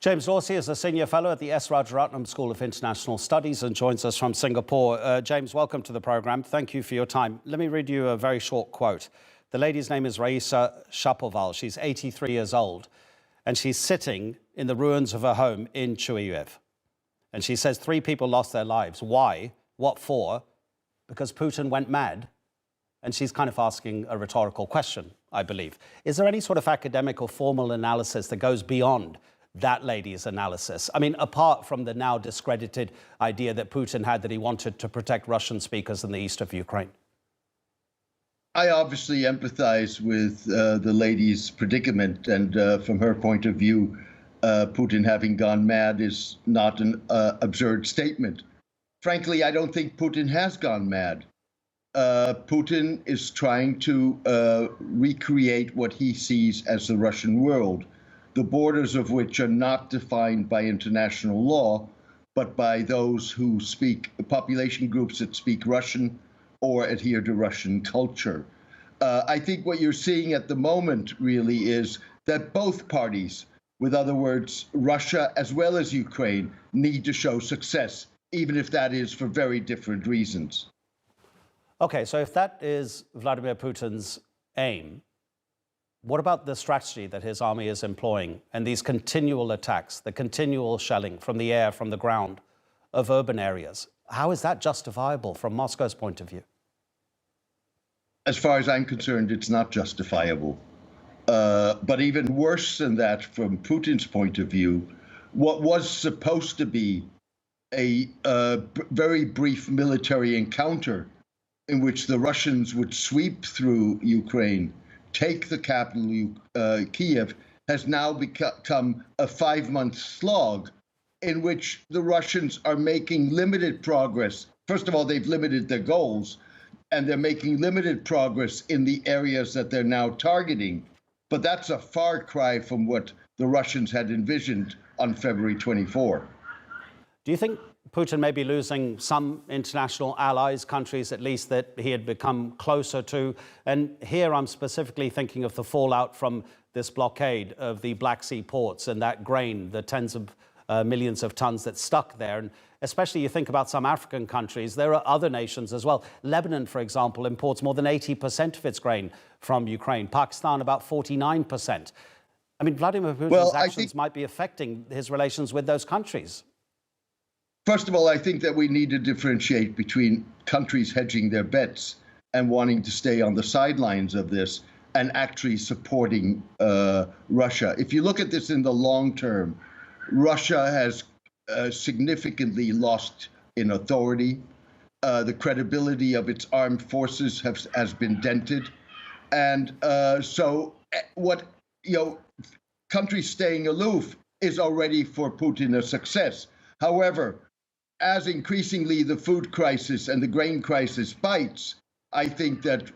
James Dorsey is a senior fellow at the Rajaratnam School of International Studies and joins us from Singapore. James, welcome to the programme. Thank you for your time. Let me read you a very short quote. The lady's name is Raisa Shapoval. She's 83 years old, and she's sitting in the ruins of her home in Chuyuev. And she says 3 people lost their lives. Why? What for? Because Putin went mad. And she's kind of asking a rhetorical question, I believe. Is there any sort of academic or formal analysis that goes beyond that lady's analysis? I mean, apart from the now discredited idea that Putin had that he wanted to protect Russian speakers in the east of Ukraine. I obviously empathize with the lady's predicament, and from her point of view, Putin having gone mad is not an absurd statement. Frankly, I don't think Putin has gone mad. Putin is trying to recreate what he sees as the Russian world, the borders of which are not defined by international law, but by those who speak, population groups that speak Russian or adhere to Russian culture. I think what you're seeing at the moment really is that both parties, with other words, Russia as well as Ukraine, need to show success, even if that is for very different reasons. Okay, so if that is Vladimir Putin's aim, what about the strategy that his army is employing and these continual attacks, the continual shelling from the air, from the ground of urban areas? How is that justifiable from Moscow's point of view? As far as I'm concerned, it's not justifiable. But even worse than that, from Putin's point of view, what was supposed to be a very brief military encounter in which the Russians would sweep through Ukraine, take the capital, Kiev, has now become a 5-month slog in which the Russians are making limited progress. First of all, they've limited their goals, and they're making limited progress in the areas that they're now targeting. But that's a far cry from what the Russians had envisioned on February 24. Do you think Putin may be losing some international allies, countries at least that he had become closer to? And here I'm specifically thinking of the fallout from this blockade of the Black Sea ports and that grain, the tens of millions of tons that's stuck there. And especially you think about some African countries, there are other nations as well. Lebanon, for example, imports more than 80% of its grain from Ukraine. Pakistan, about 49%. I mean, Vladimir Putin's actions might be affecting his relations with those countries. First of all, I think that we need to differentiate between countries hedging their bets and wanting to stay on the sidelines of this and actually supporting Russia. If you look at this in the long term, Russia has significantly lost in authority. The credibility of its armed forces has been dented. And so what, countries staying aloof is already for Putin a success. However, as increasingly the food crisis and the grain crisis bites, I think that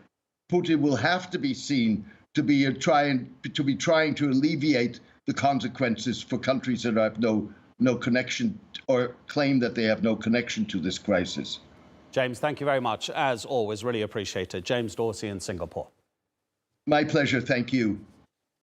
Putin will have to be seen to be trying to alleviate the consequences for countries that have no connection or claim that they have no connection to this crisis. James, thank you very much. As always, really appreciate it. James Dorsey in Singapore. My pleasure. Thank you.